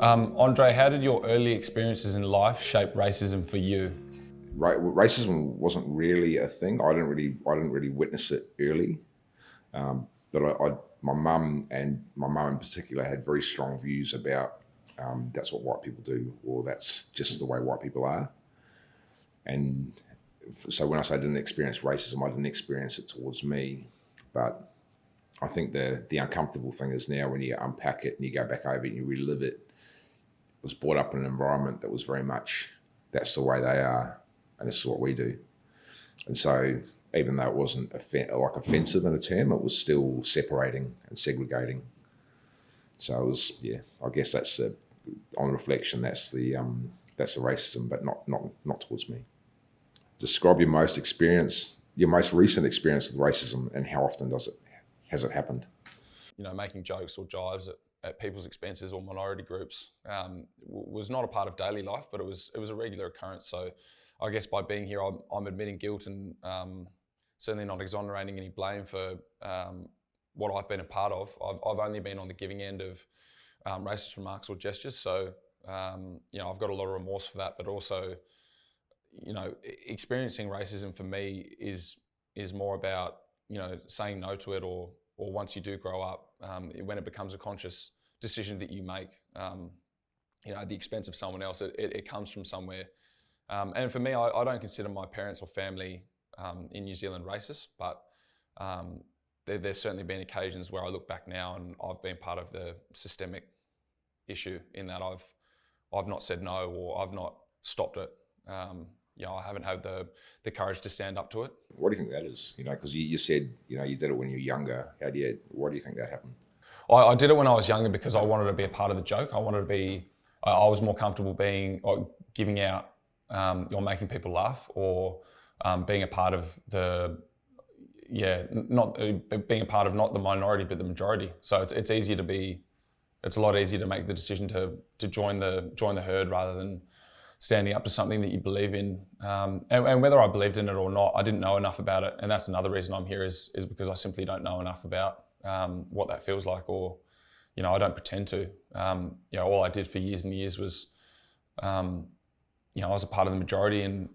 Andre, how did your early experiences in life shape racism for you? Racism wasn't really a thing. I didn't really witness it early. But my mum and my mum in particular had very strong views about that's what white people do, or that's just the way white people are. And so when I say I didn't experience racism, I didn't experience it towards me. But I think the uncomfortable thing is now when you unpack it and you go back over it and you relive it, was brought up in an environment that was very much that's the way they are and this is what we do. And so even though it wasn't offensive in a term, it was still separating and segregating. So it was, yeah, I guess on reflection, that's the racism, but not towards me. Describe your most recent experience with racism, and how often has it happened? Making jokes or jibes at people's expenses or minority groups was not a part of daily life, but it was a regular occurrence. So I guess by being here, I'm admitting guilt and certainly not exonerating any blame for what I've been a part of. I've only been on the giving end of racist remarks or gestures. So, I've got a lot of remorse for that, but also, experiencing racism for me is more about, saying no to it or once you do grow up, when it becomes a conscious decision that you make, at the expense of someone else, it comes from somewhere. And for me, I don't consider my parents or family in New Zealand racist, but there's certainly been occasions where I look back now and I've been part of the systemic issue in that I've not said no or I've not stopped it. I haven't had the courage to stand up to it. What do you think that is? Because you said, you did it when you were younger. Why do you think that happened? I did it when I was younger because I wanted to be a part of the joke. I was more comfortable giving out or making people laugh or being a part of not the minority, but the majority. So it's a lot easier to make the decision to join the herd rather than standing up to something that you believe in. And whether I believed in it or not, I didn't know enough about it. And that's another reason I'm here is because I simply don't know enough about what that feels like, or, I don't pretend to. All I did for years and years was, I was a part of the majority and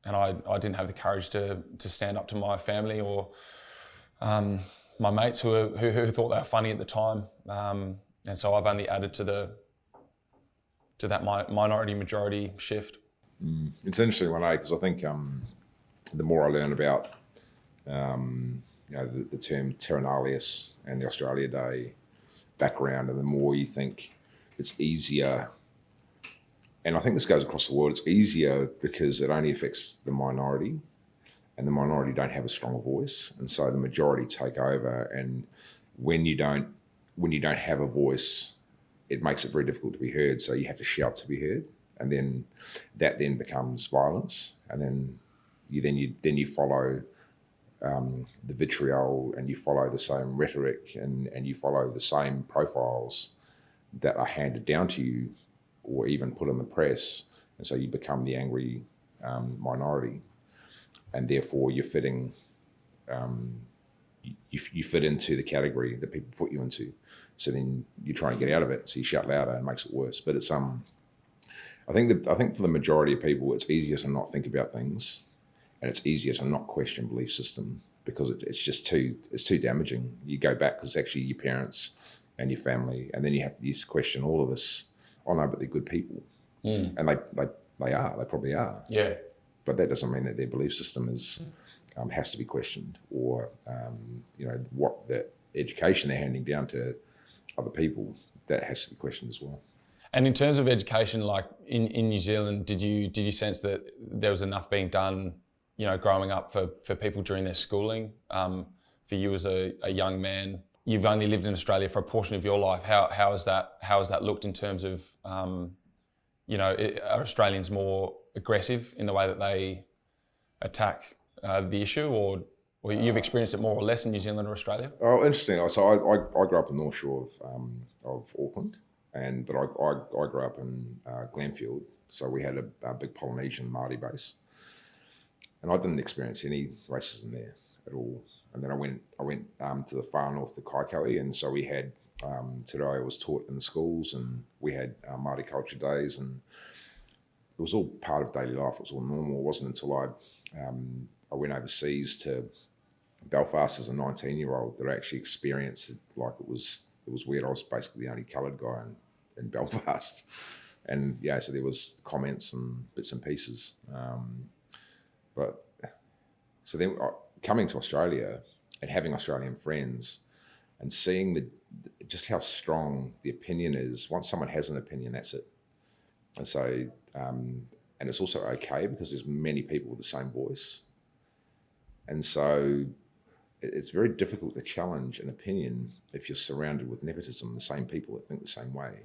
I didn't have the courage to stand up to my family or my mates who thought they were funny at the time. And so I've only added to that minority majority shift. It's an interesting one, because I think the more I learn about the term terra nullius and the Australia Day background, and the more you think it's easier, and I think this goes across the world, it's easier because it only affects the minority, and the minority don't have a strong voice, and so the majority take over. And when you don't have a voice, it makes it very difficult to be heard. So you have to shout to be heard, and then that becomes violence, and then you follow the vitriol, and you follow the same rhetoric, and you follow the same profiles that are handed down to you, or even put in the press, and so you become the angry minority, and therefore you're fitting. You fit into the category that people put you into. So then you try and get out of it. So you shout louder and it makes it worse. But it's I think for the majority of people, it's easier to not think about things, and it's easier to not question belief system because it's just too damaging. You go back because it's actually your parents and your family, and then you have to question all of this. Oh no, but they're good people, and they probably are. Yeah. But that doesn't mean that their belief system has to be questioned, or what the education they're handing down to other people, that has to be questioned as well. And in terms of education, like in New Zealand, did you sense that there was enough being done, growing up for people during their schooling? For you as a young man, you've only lived in Australia for a portion of your life. How has that looked in terms of, are Australians more aggressive in the way that they attack the issue, or you've experienced it more or less in New Zealand or Australia? Oh, interesting. So I grew up in the North Shore of Auckland, but I grew up in Glenfield. So we had a big Polynesian Māori base, and I didn't experience any racism there at all. And then I went to the far north to Kaikoui, and so we had Te Reo was taught in the schools, and we had Māori culture days, and it was all part of daily life. It was all normal. It wasn't until I went overseas to Belfast as a 19-year-old that I actually experienced it like it was weird. I was basically the only coloured guy in Belfast. And yeah, so there was comments and bits and pieces. But so then coming to Australia and having Australian friends and seeing just how strong the opinion is. Once someone has an opinion, that's it. And so, and it's also okay because there's many people with the same voice. And so it's very difficult to challenge an opinion if you're surrounded with nepotism, the same people that think the same way.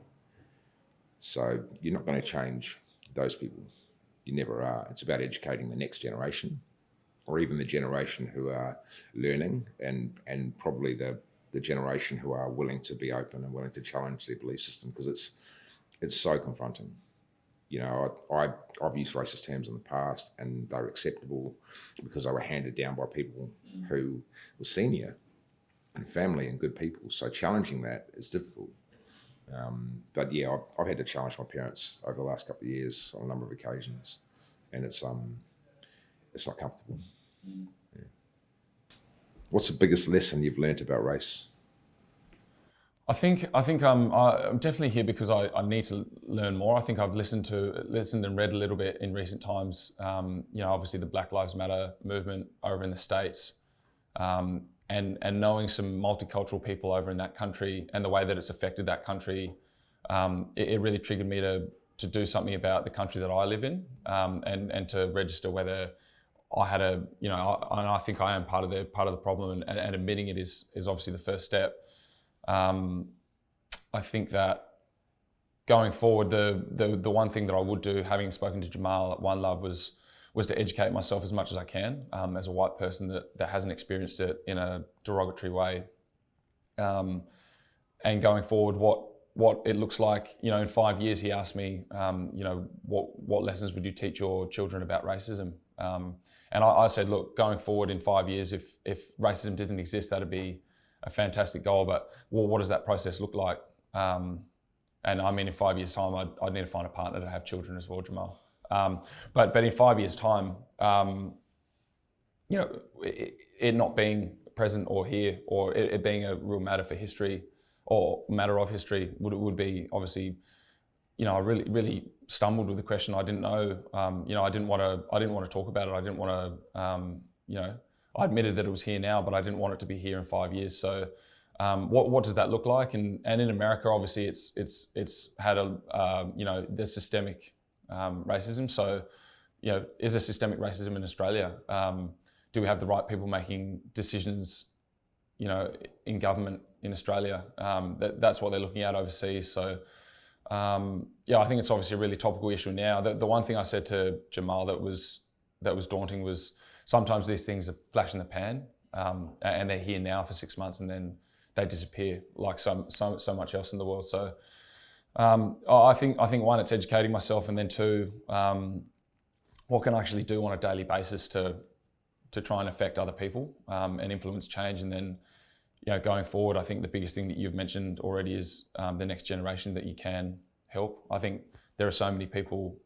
So you're not going to change those people. You never are. It's about educating the next generation, or even the generation who are learning, and probably the generation who are willing to be open and willing to challenge their belief system, because it's so confronting. You know, I've used racist terms in the past, and they're acceptable because they were handed down by people who were senior and family and good people. So challenging that is difficult. But yeah, I've had to challenge my parents over the last couple of years on a number of occasions, and it's not comfortable. Yeah. What's the biggest lesson you've learnt about race? I think I'm definitely here because I need to learn more. I think I've listened and read a little bit in recent times. Obviously the Black Lives Matter movement over in the States, and knowing some multicultural people over in that country and the way that it's affected that country, it really triggered me to do something about the country that I live in, and to register whether I had and I think I am part of the problem, and admitting it is obviously the first step. I think that going forward, the one thing that I would do, having spoken to Jamal at One Love, was to educate myself as much as I can, as a white person that hasn't experienced it in a derogatory way. And going forward, what it looks like, in 5 years, he asked me, what lessons would you teach your children about racism? And I said, look, going forward in 5 years, if racism didn't exist, that'd be a fantastic goal. But what does that process look like? And I mean, in 5 years' time, I'd need to find a partner to have children as well, Jamal. But in 5 years' time, it not being present or here, or it being a real matter for history or matter of history would be obviously, I really stumbled with the question. I didn't know, I didn't want to talk about it. I didn't want to, I admitted that it was here now, but I didn't want it to be here in 5 years. So what does that look like? And in America, obviously it's had there's systemic racism. So, is there systemic racism in Australia? Do we have the right people making decisions, in government in Australia? That's what they're looking at overseas. So, I think it's obviously a really topical issue now. The one thing I said to Jamal that was daunting was sometimes these things are flash in the pan, and they're here now for 6 months and then they disappear like so much else in the world. So I think one, it's educating myself, and then two, what can I actually do on a daily basis to try and affect other people, and influence change. And then, going forward, I think the biggest thing that you've mentioned already is the next generation that you can help. I think there are so many people,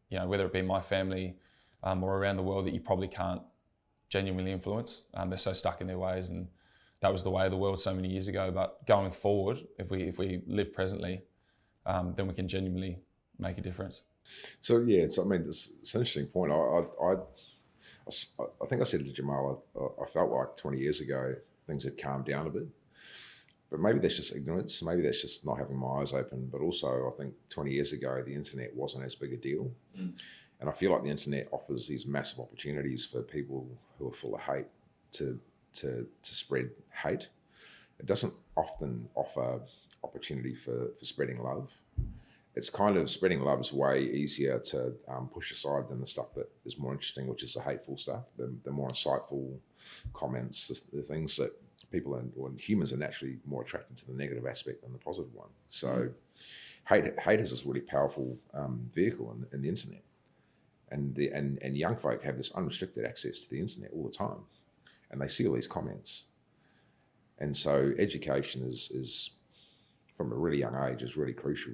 whether it be my family or around the world, that you probably can't genuinely influence. They're so stuck in their ways, and that was the way of the world so many years ago. But going forward, if we live presently, then we can genuinely make a difference. So yeah, it's an interesting point. I think I said to Jamal, I felt like 20 years ago things had calmed down a bit, but maybe that's just ignorance. Maybe that's just not having my eyes open. But also, I think 20 years ago the internet wasn't as big a deal, and I feel like the internet offers these massive opportunities for people who are full of hate to spread hate. It doesn't often offer opportunity for spreading love. It's kind of, spreading love is way easier to push aside than the stuff that is more interesting, which is the hateful stuff, the more insightful comments, the things that people or humans are naturally more attracted to the negative aspect than the positive one. So hate is this really powerful vehicle in the internet, and young folk have this unrestricted access to the internet all the time, and they see all these comments. And so education is from a really young age is really crucial.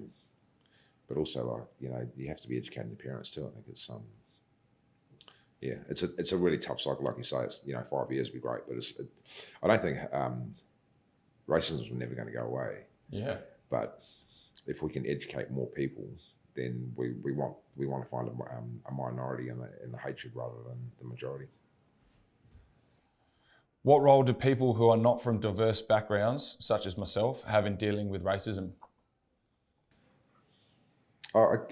But also, like, you know, you have to be educating the parents too. I think it's yeah, it's a really tough cycle. Like you say, it's, you know, 5 years would be great, but I don't think racism is never going to go away. Yeah. But if we can educate more people, then we want to find a minority in the hatred rather than the majority. What role do people who are not from diverse backgrounds, such as myself, have in dealing with racism?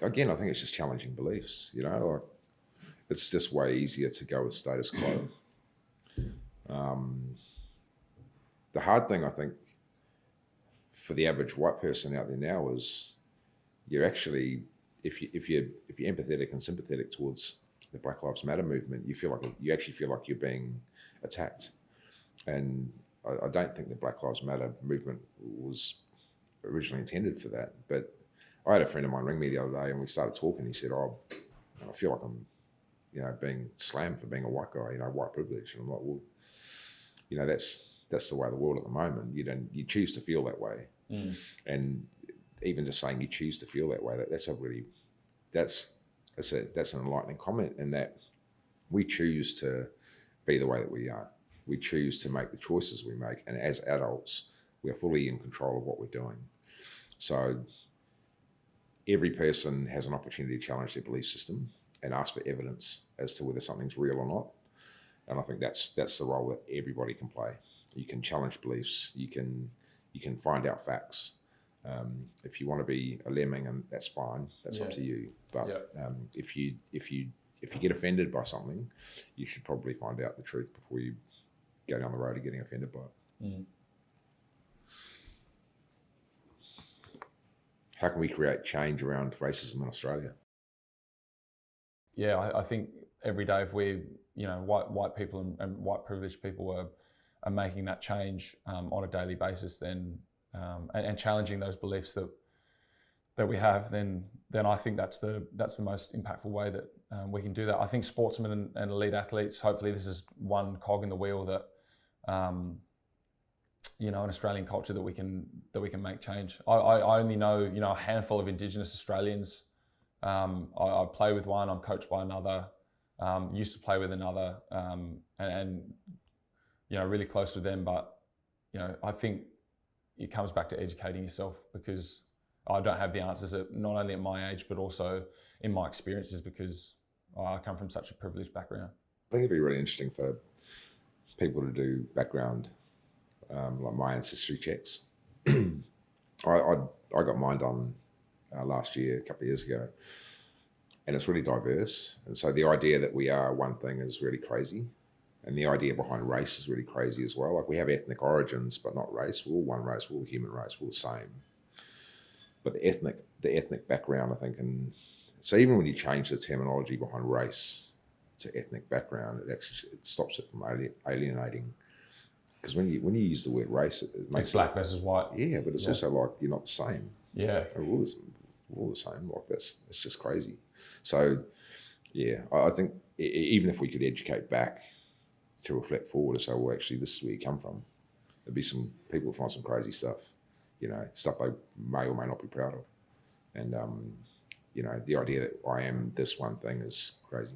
Again, I think it's just challenging beliefs. You know, like, it's just way easier to go with status quo. The hard thing, I think, for the average white person out there now is you're actually, if you're empathetic and sympathetic towards the Black Lives Matter movement, you actually feel like you're being attacked. And I don't think the Black Lives Matter movement was originally intended for that. But I had a friend of mine ring me the other day and we started talking. He said, "Oh, I feel like I'm, you know, being slammed for being a white guy, you know, white privilege." And I'm like, "Well, you know, that's the way of the world at the moment. You choose to feel that way." And even just saying you choose to feel that way, that's an enlightening comment, in that we choose to be the way that we are. We choose to make the choices we make, and as adults, we are fully in control of what we're doing. So every person has an opportunity to challenge their belief system and ask for evidence as to whether something's real or not. And I think that's the role that everybody can play. You can challenge beliefs. You can find out facts. If you want to be a lemming, and that's fine. That's up to you. But if you get offended by something, you should probably find out the truth before you go down the road of getting offended by it. How can we create change around racism in Australia? Yeah, I think every day, if we, you know, white people and white privileged people are making that change on a daily basis, then and challenging those beliefs that we have, then I think that's the most impactful way that we can do that. I think sportsmen and elite athletes, hopefully this is one cog in the wheel that you know, an Australian culture that we can make change. I only know, you know, a handful of Indigenous Australians. I play with one, I'm coached by another, used to play with another, and you know, really close with them. But you know, I think it comes back to educating yourself, because I don't have the answers not only at my age but also in my experiences, because I come from such a privileged background. I think it'd be really interesting for people to do background, like my ancestry checks. I got mine done last year, a couple of years ago, and it's really diverse. And so the idea that we are one thing is really crazy, and the idea behind race is really crazy as well. Like, we have ethnic origins, but not race. We're all one race. We're all human race. We're the same. But the ethnic background, I think, and so even when you change the terminology behind race to ethnic background, it stops it from alienating. Because when you use the word race, it makes it's black versus white. Yeah, but it's also like you're not the same. Yeah, we're all the same. Like, it's just crazy. So yeah, I think even if we could educate back to reflect forward and say, well, actually, this is where you come from, there'd be some people who find some crazy stuff, you know, stuff they may or may not be proud of. And, you know, the idea that I am this one thing is crazy.